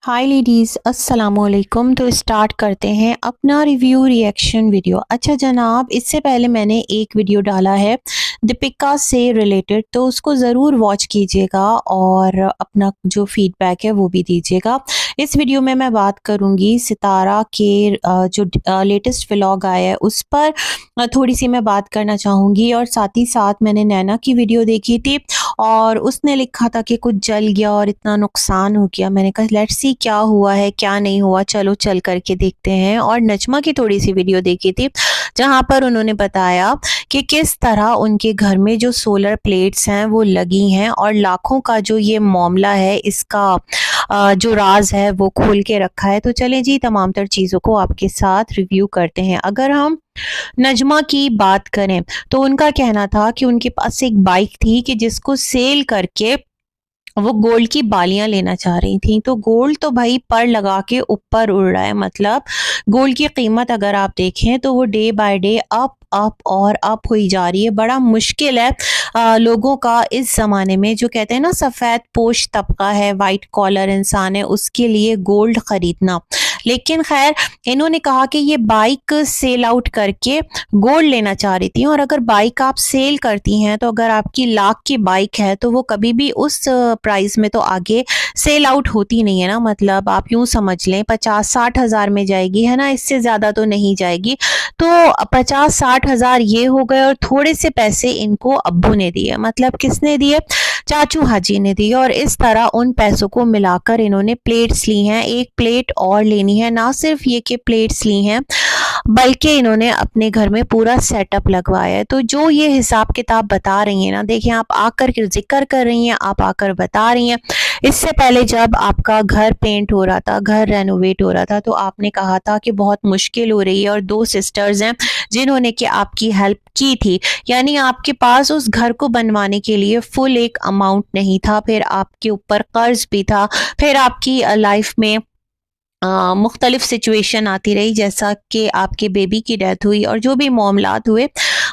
हाय ladies, अस्सलामुअलैकुम। तो start करते हैं अपना रिव्यू रिएक्शन वीडियो। अच्छा जनाब, इससे पहले मैंने एक वीडियो डाला है दीपिका से रिलेटेड, तो उसको ज़रूर वॉच कीजिएगा और अपना जो फीडबैक है वो भी दीजिएगा। इस वीडियो में मैं बात करूँगी सितारा के जो लेटेस्ट व्लॉग आया है उस पर थोड़ी सी मैं बात करना चाहूँगी, और साथ ही साथ मैंने नैना की वीडियो देखी थी और उसने लिखा था कि कुछ जल गया और इतना नुकसान हो गया। मैंने कहा लेट्स सी क्या हुआ है क्या नहीं हुआ, चलो चल करके देखते हैं। और नजमा की थोड़ी सी वीडियो देखी थी जहां पर उन्होंने बताया कि किस तरह उनके घर में जो सोलर प्लेट्स हैं वो लगी हैं और लाखों का जो ये मामला है इसका जो राज है वो खोल के रखा है। तो चलें जी, तमाम तर चीज़ों को आपके साथ रिव्यू करते हैं। अगर हम नजमा की बात करें तो उनका कहना था कि उनके पास एक बाइक थी कि जिसको सेल करके वो गोल्ड की बालियां लेना चाह रही थी। तो गोल्ड तो भाई पर लगा के ऊपर उड़ रहा है, मतलब गोल्ड की कीमत अगर आप देखें तो वो day by day up up और अप हुई जा रही है। बड़ा मुश्किल है लोगों का इस ज़माने में, जो कहते हैं ना सफ़ेद पोश तबका है, वाइट कॉलर इंसान है, उसके लिए गोल्ड ख़रीदना। लेकिन खैर, इन्होंने कहा कि ये बाइक सेल आउट करके गोल्ड लेना चाह रही थी। और अगर बाइक आप सेल करती हैं तो अगर आपकी लाख की बाइक है तो वो कभी भी उस प्राइस में तो आगे सेल आउट होती नहीं है ना। मतलब आप यूं समझ लें 50-60 हज़ार में जाएगी, है ना, इससे ज़्यादा तो नहीं जाएगी। तो 50-60 हज़ार ये हो गए और थोड़े से पैसे इनको अब्बू ने दिए। मतलब किसने दिए? चाचू हाजी ने दिए। और इस तरह उन पैसों को मिलाकर इन्होंने प्लेट्स ली हैं। एक प्लेट और लेनी है, ना सिर्फ ये कि प्लेट्स ली हैं बल्कि इन्होंने अपने घर में पूरा सेटअप लगवाया है। तो जो ये हिसाब किताब बता रही हैं ना, देखिए आप आकर के जिक्र कर रही हैं, आप आकर बता रही हैं। इससे पहले जब आपका घर पेंट हो रहा था, घर रेनोवेट हो रहा था, तो आपने कहा था कि बहुत मुश्किल हो रही है और दो सिस्टर्स हैं जिन्होंने कि आपकी हेल्प की थी। यानी आपके पास उस घर को बनवाने के लिए फुल एक अमाउंट नहीं था, फिर आपके ऊपर कर्ज भी था, फिर आपकी लाइफ में मुख्तलिफ सिचुएशन आती रही, जैसा कि आपके बेबी की डेथ हुई और जो भी मामलात हुए।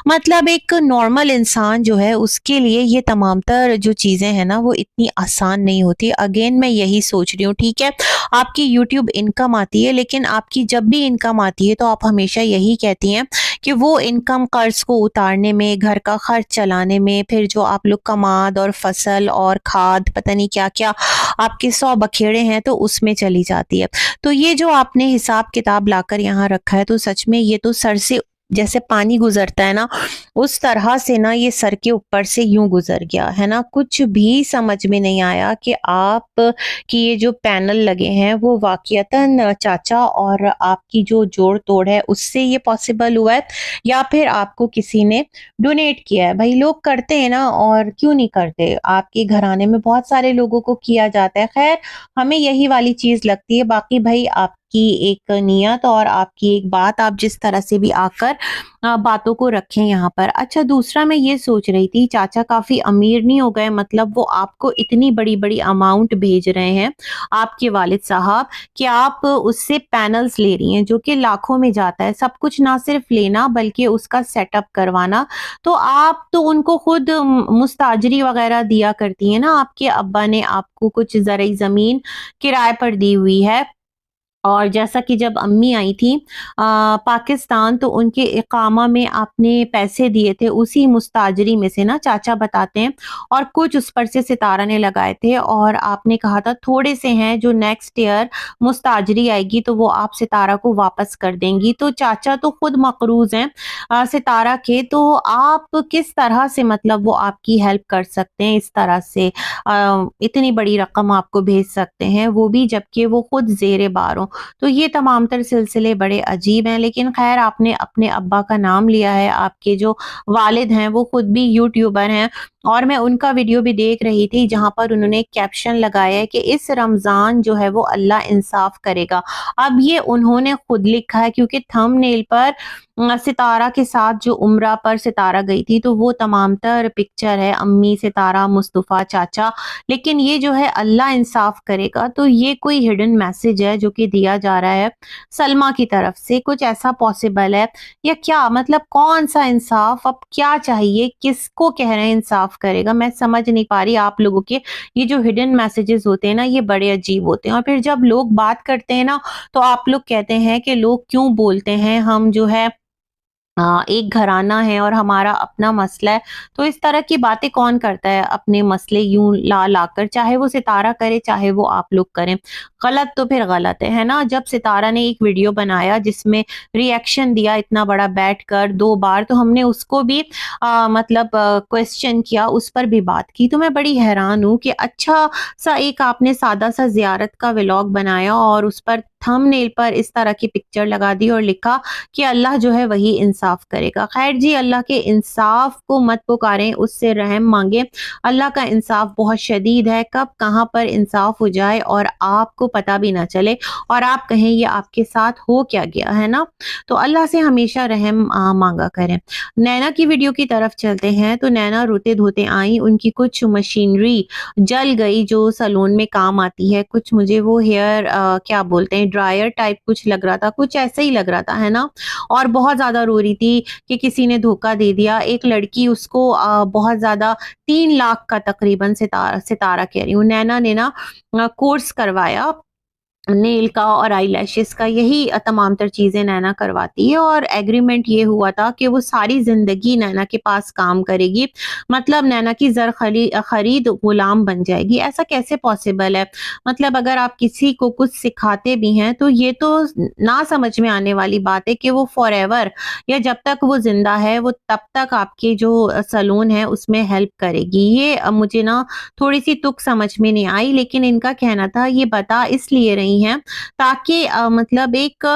मतलब एक नॉर्मल इंसान जो है उसके लिए ये तमाम तर जो चीज़ें हैं ना वो इतनी आसान नहीं होती। अगेन मैं यही सोच रही हूँ, ठीक है आपकी यूट्यूब इनकम आती है, लेकिन आपकी जब भी इनकम आती है तो आप हमेशा यही कहती हैं कि वो इनकम कर्ज को उतारने में, घर का खर्च चलाने में, फिर जो आप लोग कमाद और फसल और खाद पता नहीं क्या क्या आपके 100 बखेड़े हैं तो उसमें चली जाती है। तो ये जो आपने हिसाब किताब लाकर यहाँ रखा है तो सच में ये तो सर से जैसे पानी गुजरता है ना, उस तरह से ना ये सर के ऊपर से यूं गुजर गया है ना। कुछ भी समझ में नहीं आया कि आप की ये जो पैनल लगे हैं वो वाकईतन चाचा और आपकी जो जोड़ तोड़ है उससे ये पॉसिबल हुआ है या फिर आपको किसी ने डोनेट किया है। भाई लोग करते हैं ना, और क्यों नहीं करते, आपके घराने में बहुत सारे लोगों को किया जाता है। खैर, हमें यही वाली चीज लगती है। बाकी भाई आपकी एक नियत और आपकी एक बात, आप जिस तरह से भी आकर बातों को रखें यहाँ पर। अच्छा, दूसरा मैं ये सोच रही थी, चाचा काफी अमीर नहीं हो गए? मतलब वो आपको इतनी बड़ी बड़ी अमाउंट भेज रहे हैं आपके वालिद साहब कि आप उससे पैनल्स ले रही हैं जो कि लाखों में जाता है। सब कुछ ना सिर्फ लेना बल्कि उसका सेटअप करवाना। तो आप तो उनको खुद मुस्ताजरी वगैरह दिया करती हैं ना, आपके अब्बा ने आपको कुछ ज़रई ज़मीन किराए पर दी हुई है। और जैसा कि जब अम्मी आई थी पाकिस्तान, तो उनके इकामा में आपने पैसे दिए थे उसी मुस्ताजरी में से ना, चाचा बताते हैं, और कुछ उस पर से सितारा ने लगाए थे और आपने कहा था थोड़े से हैं जो नेक्स्ट ईयर मुस्ताजरी आएगी तो वो आप सितारा को वापस कर देंगी। तो चाचा तो खुद मकरूज हैं सितारा के, तो आप किस तरह से, मतलब वो आपकी हेल्प कर सकते हैं इस तरह से, इतनी बड़ी रकम आपको भेज सकते हैं, वो भी जबकि वो खुद जेर बार हो। तो ये तमाम तर सिलसिले बड़े अजीब हैं। लेकिन खैर, आपने अपने अब्बा का नाम लिया है, आपके जो वालिद हैं वो खुद भी यूट्यूबर हैं और मैं उनका वीडियो भी देख रही थी जहां पर उन्होंने कैप्शन लगाया है कि इस रमजान जो है वो अल्लाह इंसाफ करेगा। अब ये उन्होंने खुद लिखा है क्योंकि थंबनेल पर सितारा के साथ जो उम्रा पर सितारा गई थी तो वो तमाम तर पिक्चर है, अम्मी, सितारा, मुस्तफ़ा, चाचा। लेकिन ये जो है अल्लाह इंसाफ करेगा, तो ये कोई हिडन मैसेज है जो कि दिया जा रहा है सलमा की तरफ से? कुछ ऐसा पॉसिबल है या क्या? मतलब कौन सा इंसाफ, अब क्या चाहिए, किसको कह रहे हैं इंसाफ करेगा। मैं समझ नहीं पा रही आप लोगों के ये जो हिडन मैसेजेस होते हैं ना, ये बड़े अजीब होते हैं। और फिर जब लोग बात करते हैं ना, तो आप लोग कहते हैं कि लोग क्यों बोलते हैं, हम जो है एक घराना है और हमारा अपना मसला है। तो इस तरह की बातें कौन करता है अपने मसले यूं ला लाकर, चाहे वो सितारा करे चाहे वो आप लोग करें। गलत तो फिर गलत है ना। जब सितारा ने एक वीडियो बनाया जिसमें रिएक्शन दिया इतना बड़ा बैठकर 2 बार, तो हमने उसको भी मतलब क्वेश्चन किया, उस पर भी बात की। तो मैं बड़ी हैरान हूँ कि अच्छा सा एक आपने सादा सा जियारत का व्लॉग बनाया और उस पर थंबनेल पर इस तरह की पिक्चर लगा दी और लिखा कि अल्लाह जो है वही इंसाफ करेगा। खैर जी, अल्लाह के इंसाफ को मत पुकारें, उससे रहम मांगे। अल्लाह का इंसाफ बहुत शदीद है, कब कहाँ पर इंसाफ हो जाए और आपको पता भी ना चले और आप कहें ये आपके साथ हो क्या गया, है ना। तो अल्लाह से हमेशा रहम मांगा करें। नैना की वीडियो की तरफ चलते हैं। तो नैना रोते धोते आई, उनकी कुछ मशीनरी जल गई जो सैलून में काम आती है। कुछ मुझे वो हेयर क्या बोलते हैं, ड्रायर टाइप कुछ लग रहा था, कुछ ऐसा ही लग रहा था, है ना। और बहुत ज़्यादा रो रही थी कि किसी ने धोखा दे दिया। एक लड़की उसको बहुत ज़्यादा 3 लाख का तकरीबन सितारा सितारा कह रही हूँ, नैना ने ना कोर्स करवाया नेल का और आईलैशेस का, यही तमाम तर चीज़ें नैना करवाती है। और एग्रीमेंट ये हुआ था कि वो सारी ज़िंदगी नैना के पास काम करेगी, मतलब नैना की खरीद गुलाम बन जाएगी। ऐसा कैसे पॉसिबल है? मतलब अगर आप किसी को कुछ सिखाते भी हैं तो ये तो ना समझ में आने वाली बात है कि वो फॉरएवर या जब तक वो ज़िंदा है वो तब तक आपके जो सैलून है उसमें हेल्प करेगी। ये मुझे ना थोड़ी-सी तुक समझ में नहीं आई, लेकिन इनका कहना था ये बता इसलिए रही हैं ताकि मतलब एक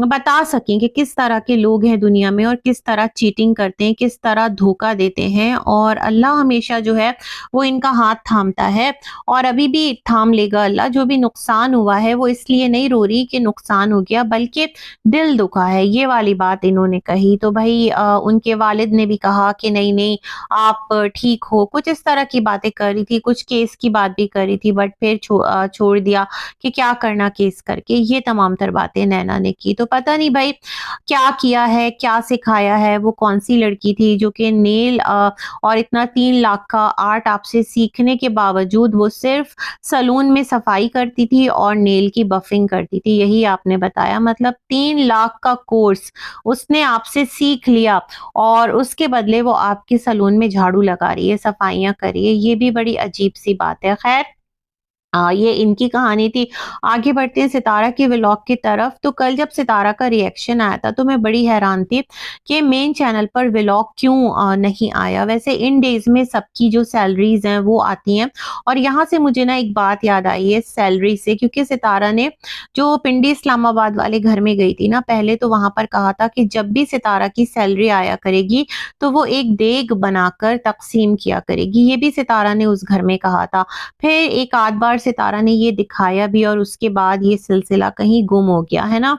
बता सकें कि किस तरह के लोग हैं दुनिया में और किस तरह चीटिंग करते हैं, किस तरह धोखा देते हैं। और अल्लाह हमेशा जो है वो इनका हाथ थामता है और अभी भी थाम लेगा अल्लाह। जो भी नुकसान हुआ है वो इसलिए नहीं रो रही कि नुकसान हो गया, बल्कि दिल दुखा है, ये वाली बात इन्होंने कही। तो भाई उनके वालिद ने भी कहा कि नहीं नहीं आप ठीक हो, कुछ इस तरह की बातें कर रही थी, कुछ केस की बात भी कर रही थी, बट फिर छोड़ दिया कि क्या करना केस करके। ये तमाम तर बातें नैना ने की। तो पता नहीं भाई क्या किया है, क्या सिखाया है। वो कौन सी लड़की थी जो कि नेल और इतना 3 लाख का आर्ट आपसे सीखने के बावजूद वो सिर्फ सैलून में सफाई करती थी और नेल की बफिंग करती थी, यही आपने बताया। मतलब 3 लाख का कोर्स उसने आपसे सीख लिया और उसके बदले वो आपके सैलून में झाड़ू लगा रही है, सफाइयाँ कर रही है। ये भी बड़ी अजीब सी बात है। खैर ये इनकी कहानी थी। आगे बढ़ते हैं सितारा के व्लॉग की तरफ। तो कल जब सितारा का रिएक्शन आया था तो मैं बड़ी हैरान थी कि मेन चैनल पर व्लॉग क्यों नहीं आया। वैसे इन डेज़ में सबकी जो सैलरीज़ हैं वो आती हैं और यहाँ से मुझे ना एक बात याद आई है सैलरी से, क्योंकि सितारा ने जो पिंडी इस्लामाबाद वाले घर में गई थी ना, पहले तो वहाँ पर कहा था कि जब भी सितारा की सैलरी आया करेगी तो वो एक देग बनाकर तक़सीम किया करेगी। ये भी सितारा ने उस घर में कहा था। फिर एक आध बार सितारा ने ये दिखाया भी और उसके बाद ये सिलसिला कहीं गुम हो गया, है ना।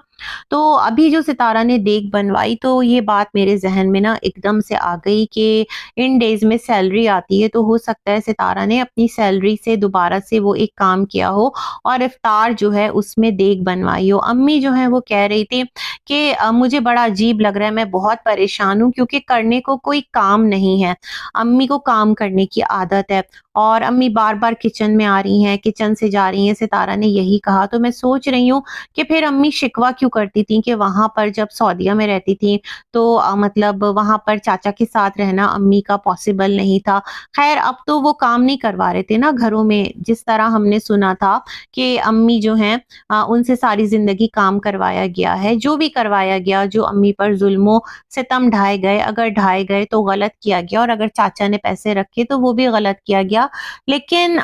तो अभी जो सितारा ने देग बनवाई तो ये बात मेरे ज़हन में ना एकदम से आ गई कि इन डेज़ में सैलरी आती है तो हो सकता है सितारा ने अपनी सैलरी से दोबारा से वो एक काम किया हो और इफ्तार जो है उसमें देग बनवाई हो। अम्मी जो है वो कह रही थी कि मुझे बड़ा अजीब लग रहा है, मैं बहुत परेशान हूँ क्योंकि करने को कोई काम नहीं है। अम्मी को काम करने की आदत है और अम्मी बार-बार किचन में आ रही हैं, किचन से जा रही हैं, सितारा ने यही कहा। तो मैं सोच रही हूँ कि फिर अम्मी शिकवा क्यों करती थी कि वहाँ पर जब सऊदीया में रहती थी तो मतलब वहाँ पर चाचा के साथ रहना अम्मी का पॉसिबल नहीं था। ख़ैर अब तो वो काम नहीं करवा रहे थे ना घरों में, जिस तरह हमने सुना था कि अम्मी जो हैं उनसे सारी ज़िंदगी काम करवाया गया है। जो भी करवाया गया, जो अम्मी पर ज़ुल्मो सितम ढाए गए, अगर ढाए गए तो गलत किया गया और अगर चाचा ने पैसे रखे तो वो भी गलत किया गया। लेकिन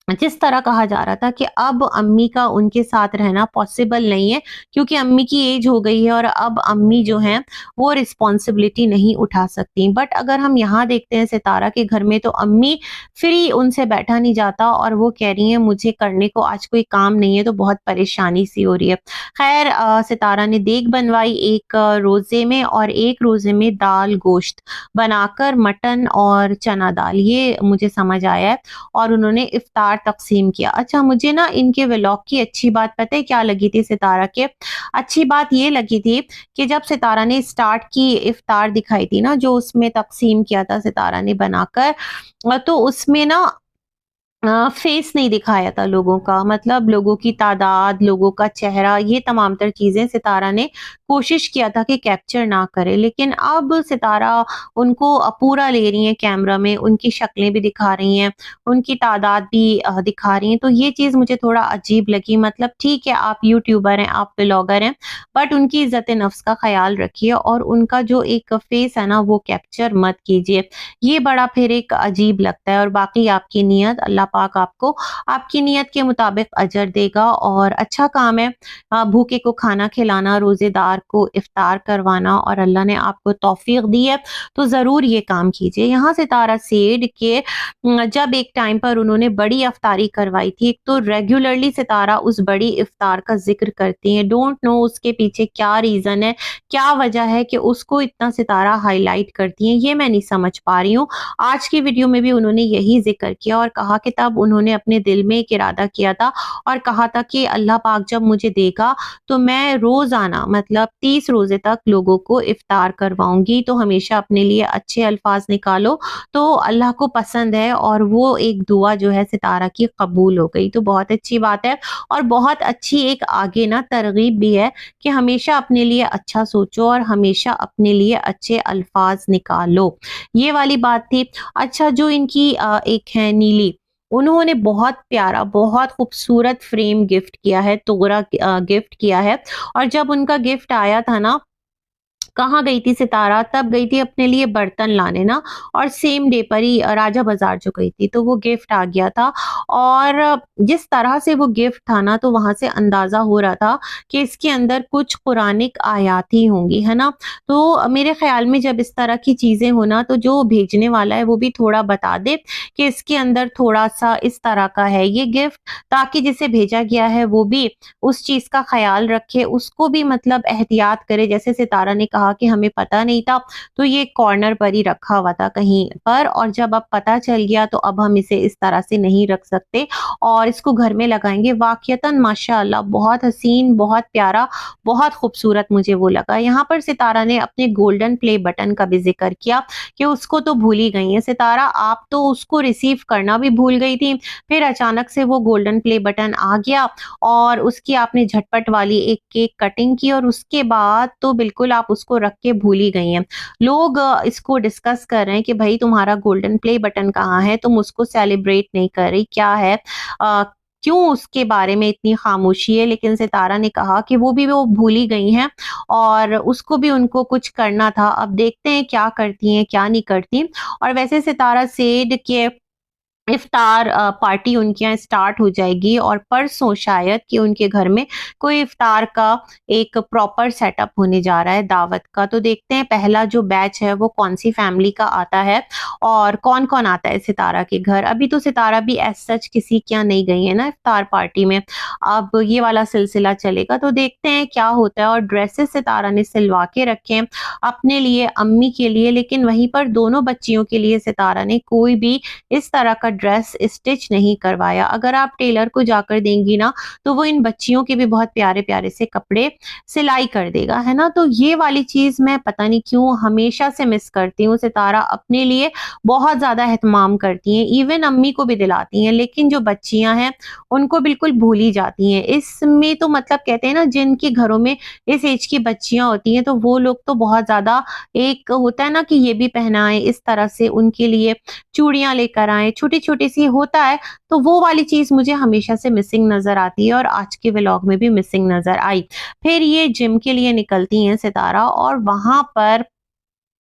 जिस तरह कहा जा रहा था कि अब अम्मी का उनके साथ रहना पॉसिबल नहीं है क्योंकि अम्मी की एज हो गई है और अब अम्मी जो हैं वो रिस्पॉन्सिबिलिटी नहीं उठा सकती। बट अगर हम यहाँ देखते हैं सितारा के घर में तो अम्मी फ्री उनसे बैठा नहीं जाता और वो कह रही हैं मुझे करने को आज कोई काम नहीं है तो बहुत परेशानी सी हो रही है। खैर सितारा ने देग बनवाई एक रोज़े में और एक रोज़े में दाल गोश्त बनाकर, मटन और चना दाल, ये मुझे समझ आया है। और उन्होंने इफ्तार इफ्तार तकसीम किया। अच्छा, मुझे ना इनके व्लॉग की अच्छी बात पता है क्या लगी थी सितारा के? अच्छी बात ये लगी थी कि जब सितारा ने स्टार्ट की इफ्तार दिखाई थी ना, जो उसमें तकसीम किया था सितारा ने बनाकर, तो उसमें ना फेस नहीं दिखाया था लोगों का, मतलब लोगों की तादाद, लोगों का चेहरा, ये तमाम तर चीज़ें सितारा ने कोशिश किया था कि कैप्चर ना करे। लेकिन अब सितारा उनको पूरा ले रही हैं कैमरा में, उनकी शक्लें भी दिखा रही हैं, उनकी तादाद भी दिखा रही हैं। तो ये चीज़ मुझे थोड़ा अजीब लगी। मतलब ठीक है, आप यूट्यूबर हैं, आप व्लॉगर हैं, बट उनकी इज़्ज़त-ए-नफ्स का ख़्याल रखिए और उनका जो एक फेस है ना, वो कैप्चर मत कीजिए। ये बड़ा फिर एक अजीब लगता है। और बाकी आपकी नीयत, अल्लाह पाक आपको आपकी नीयत के मुताबिक अजर देगा और अच्छा काम है। भूखे को खाना खिलाना, रोज़ेदार को इफ्तार करवाना, और अल्लाह ने आपको तौफीक दी है तो ज़रूर ये काम कीजिए। यहाँ सितारा सेड के जब एक टाइम पर उन्होंने बड़ी इफ्तारी करवाई थी, एक तो रेगुलरली सितारा उस बड़ी इफ्तार का ज़िक्र करती हैं। डोंट नो उसके पीछे क्या रीज़न है, क्या वजह है कि उसको इतना सितारा हाइलाइट करती हैं, ये मैं नहीं समझ पा रही हूँ। आज की वीडियो में भी उन्होंने यही ज़िक्र किया और कहा कि तब उन्होंने अपने दिल में एक इरादा किया था और कहा था कि अल्लाह पाक जब मुझे देगा तो मैं रोज़ाना, मतलब 30 रोज़े तक लोगों को इफ्तार करवाऊँगी। तो हमेशा अपने लिए अच्छे अल्फाज़ निकालो, तो अल्लाह को पसंद है। और वो एक दुआ जो है सितारा की कबूल हो गई, तो बहुत अच्छी बात है। और बहुत अच्छी एक आगे ना तरगीब भी है कि हमेशा अपने लिए अच्छा सोचो और हमेशा अपने लिए अच्छे अल्फाज़ निकालो। ये वाली बात थी। अच्छा, जो इनकी एक है नीली, उन्होंने बहुत प्यारा, बहुत खूबसूरत फ्रेम गिफ्ट किया है, तोगरा गिफ्ट किया है। और जब उनका गिफ्ट आया था ना, कहाँ गई थी सितारा? तब गई थी अपने लिए बर्तन लाने ना, और सेम डे पर ही राजा बाज़ार जो गई थी, तो वो गिफ्ट आ गया था। और जिस तरह से वो गिफ्ट था ना, तो वहाँ से अंदाज़ा हो रहा था कि इसके अंदर कुछ कुरानिक आयात ही होंगी, है ना? तो मेरे ख़्याल में जब इस तरह की चीज़ें हो ना, तो जो भेजने वाला है वो भी थोड़ा बता दे कि इसके अंदर थोड़ा-सा इस तरह का है ये गिफ्ट, ताकि जिसे भेजा गया है वो भी उस चीज़ का ख़्याल रखे, उसको भी मतलब एहतियात करे। जैसे सितारा ने कहा कि हमें पता नहीं था, तो ये कॉर्नर पर ही रखा हुआ था कहीं पर, और जब अब पता चल गया तो अब हम इसे इस तरह से नहीं रख सकते और इसको घर में लगाएँगे। वाक़ियतन माशाअल्लाह बहुत हसीन, बहुत प्यारा, बहुत खूबसूरत मुझे वो लगा। यहाँ पर सितारा ने अपने गोल्डन प्ले बटन का भी ज़िक्र किया कि उसको तो भूल ही गई हैं सितारा, आप तो उसको रिसीव करना भी भूल गई थी। फिर अचानक से वो गोल्डन प्ले बटन आ गया और उसकी आपने झटपट वाली एक केक कटिंग की और उसके बाद तो बिल्कुल आप उसको रख के भूल ही गई हैं। लोग इसको डिस्कस कर रहे हैं कि भई तुम्हारा गोल्डन प्ले बटन कहाँ है? तुम उसको सेलिब्रेट नहीं कर रही, क्या है? क्यों उसके बारे में इतनी खामोशी है? लेकिन सितारा ने कहा कि वो भूल ही गई हैं और उसको भी उनको कुछ करना था। अब देखते हैं क्या करती हैं, क्या नहीं करती। और वैसे सितारा सेड के इफ्तार पार्टी उनके यहाँ स्टार्ट हो जाएगी और परसों शायद कि उनके घर में कोई इफ्तार का एक प्रॉपर सेटअप होने जा रहा है दावत का। तो देखते हैं पहला जो बैच है वो कौन-सी फैमिली का आता है और कौन-कौन आता है सितारा के घर। अभी तो सितारा भी एज़ सच किसी के यहाँ नहीं गई है ना इफ्तार पार्टी में। अब ये वाला सिलसिला चलेगा तो देखते हैं क्या होता है। और ड्रेसेस सितारा ने सिलवा के रखे हैं अपने लिए, अम्मी के लिए, लेकिन वहीं पर दोनों बच्चियों के लिए सितारा ने कोई भी इस तरह का ड्रेस स्टिच नहीं करवाया। अगर आप टेलर को जाकर देंगी ना, तो वो इन बच्चियों के भी बहुत प्यारे-प्यारे से कपड़े सिलाई कर देगा, है ना? तो ये वाली चीज़ मैं पता नहीं क्यों हमेशा से मिस करती हूँ। सितारा अपने लिए बहुत ज़्यादा एहतमाम करती हैं, इवन अम्मी को भी दिलाती हैं, लेकिन जो बच्चियाँ हैं, उनको बिल्कुल भूल ही जाती हैं। इसमें तो मतलब कहते हैं ना, जिनके घरों में इस एज की बच्चियाँ होती हैं, तो वो लोग तो बहुत ज़्यादा, एक होता है ना कि ये भी पहनाएँ, इस तरह से उनके लिए चूड़ियाँ लेकर आएँ, छोटी-छोटी सी होता है, तो वो वाली चीज़ मुझे हमेशा से मिसिंग नज़र आती है और आज के व्लॉग में भी मिसिंग नज़र आई। फिर ये जिम के लिए निकलती हैं सितारा और वहाँ पर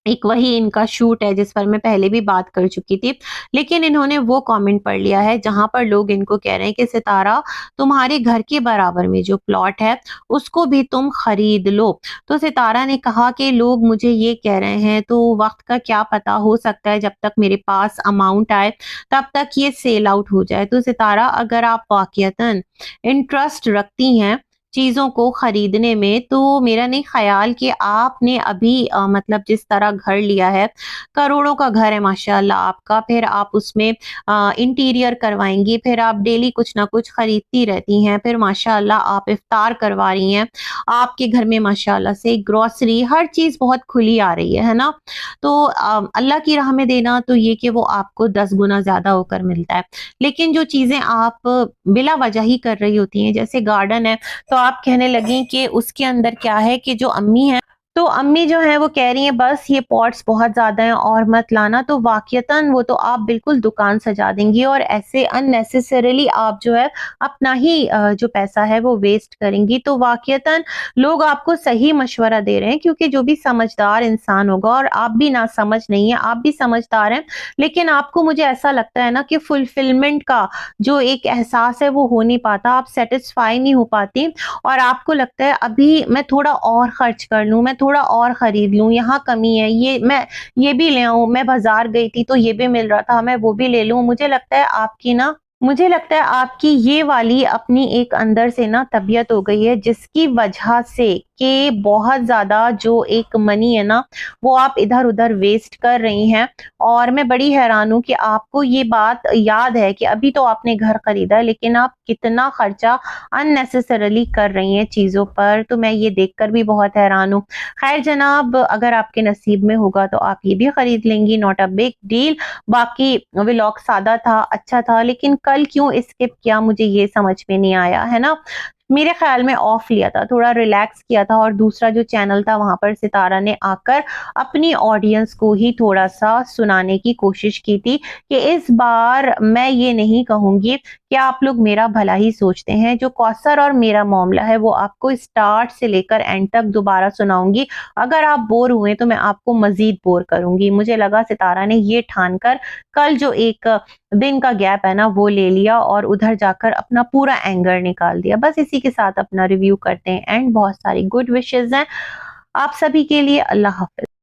एक वही इनका शूट है जिस पर मैं पहले भी बात कर चुकी थी। लेकिन इन्होंने वो कमेंट पढ़ लिया है जहाँ पर लोग इनको कह रहे हैं कि सितारा, तुम्हारे घर के बराबर में जो प्लॉट है उसको भी तुम खरीद लो। तो सितारा ने कहा कि लोग मुझे ये कह रहे हैं तो वक़्त का क्या पता, हो सकता है जब तक मेरे पास अमाउंट आए तब तक ये सेल आउट हो जाए। तो सितारा, अगर आप वाक़ईतन इंटरेस्ट रखती हैं चीज़ों को खरीदने में, तो मेरा नहीं ख़्याल कि आपने अभी मतलब जिस तरह घर लिया है, करोड़ों का घर है माशाल्लाह आपका, फिर आप उसमें इंटीरियर करवाएँगी, फिर आप डेली कुछ ना कुछ खरीदती रहती हैं, फिर माशाल्लाह आप इफ्तार करवा रही हैं। आपके घर में माशाल्लाह से ग्रोसरी हर चीज़ बहुत खुली आ रही है ना? तो अल्लाह की राह में देना तो ये कि वो आपको 10 गुना ज़्यादा होकर मिलता है। लेकिन जो चीज़ें आप बिला वजह ही कर रही होती हैं, जैसे गार्डन है, तो आप कहने लगी कि उसके अंदर क्या है कि जो अम्मी हैं, तो अम्मी जो हैं वो कह रही हैं बस ये पॉट्स बहुत ज़्यादा हैं और मत लाना, तो वाक़यतन वो तो आप बिल्कुल दुकान सजा देंगी और ऐसे अननेसेसरीली आप जो है अपना ही जो पैसा है वो वेस्ट करेंगी। तो वाक़यतन लोग आपको सही मशवरा दे रहे हैं, क्योंकि जो भी समझदार इंसान होगा, और आप भी नासमझ नहीं हैं, आप भी समझदार हैं, लेकिन आपको मुझे ऐसा लगता है ना कि फुलफिलमेंट का जो एक एहसास है वो हो नहीं पाता, आप सैटिस्फाई नहीं हो पाती और आपको लगता है अभी मैं थोड़ा और खर्च कर लूँ, मैं थोड़ा और खरीद लूँ, यहाँ कमी है, ये मैं ये भी ले आऊँ, मैं बाज़ार गई थी तो ये भी मिल रहा था, मैं वो भी ले लूँ। मुझे लगता है आपकी ये वाली अपनी एक अंदर से ना तबीयत हो गई है, जिसकी वजह से कि बहुत ज़्यादा जो एक मनी है ना, वो आप इधर-उधर वेस्ट कर रही हैं। और मैं बड़ी हैरान हूँ कि आपको ये बात याद है कि अभी तो आपने घर खरीदा है, लेकिन आप कितना खर्चा अननेसेसरीली कर रही हैं चीज़ों पर, तो मैं ये देखकर भी बहुत हैरान हूँ। खैर जनाब, अगर आपके नसीब में होगा तो आप ये भी खरीद लेंगी, नॉट अ बिग डील। बाकी व्लॉग सादा था, अच्छा था, लेकिन कल क्यों स्किप किया मुझे ये समझ में नहीं आया, है ना? मेरे ख़्याल में ऑफ लिया था, थोड़ा रिलैक्स किया था, और दूसरा जो चैनल था वहाँ पर सितारा ने आकर अपनी ऑडियंस को ही थोड़ा-सा सुनाने की कोशिश की थी कि इस बार मैं ये नहीं कहूँगी कि आप लोग मेरा भला ही सोचते हैं। जो कौसर और मेरा मामला है वो आपको स्टार्ट से लेकर एंड तक दोबारा सुनाऊँगी। अगर आप बोर हुए तो मैं आपको मज़ीद बोर करूँगी। मुझे लगा सितारा ने ये ठान कर कल जो एक दिन का गैप है ना वो ले लिया और उधर जाकर अपना पूरा एंगर निकाल दिया। बस इसी के साथ अपना रिव्यू करते हैं एंड बहुत सारी गुड विशेज़ हैं आप सभी के लिए। अल्लाह हाफ़िज़।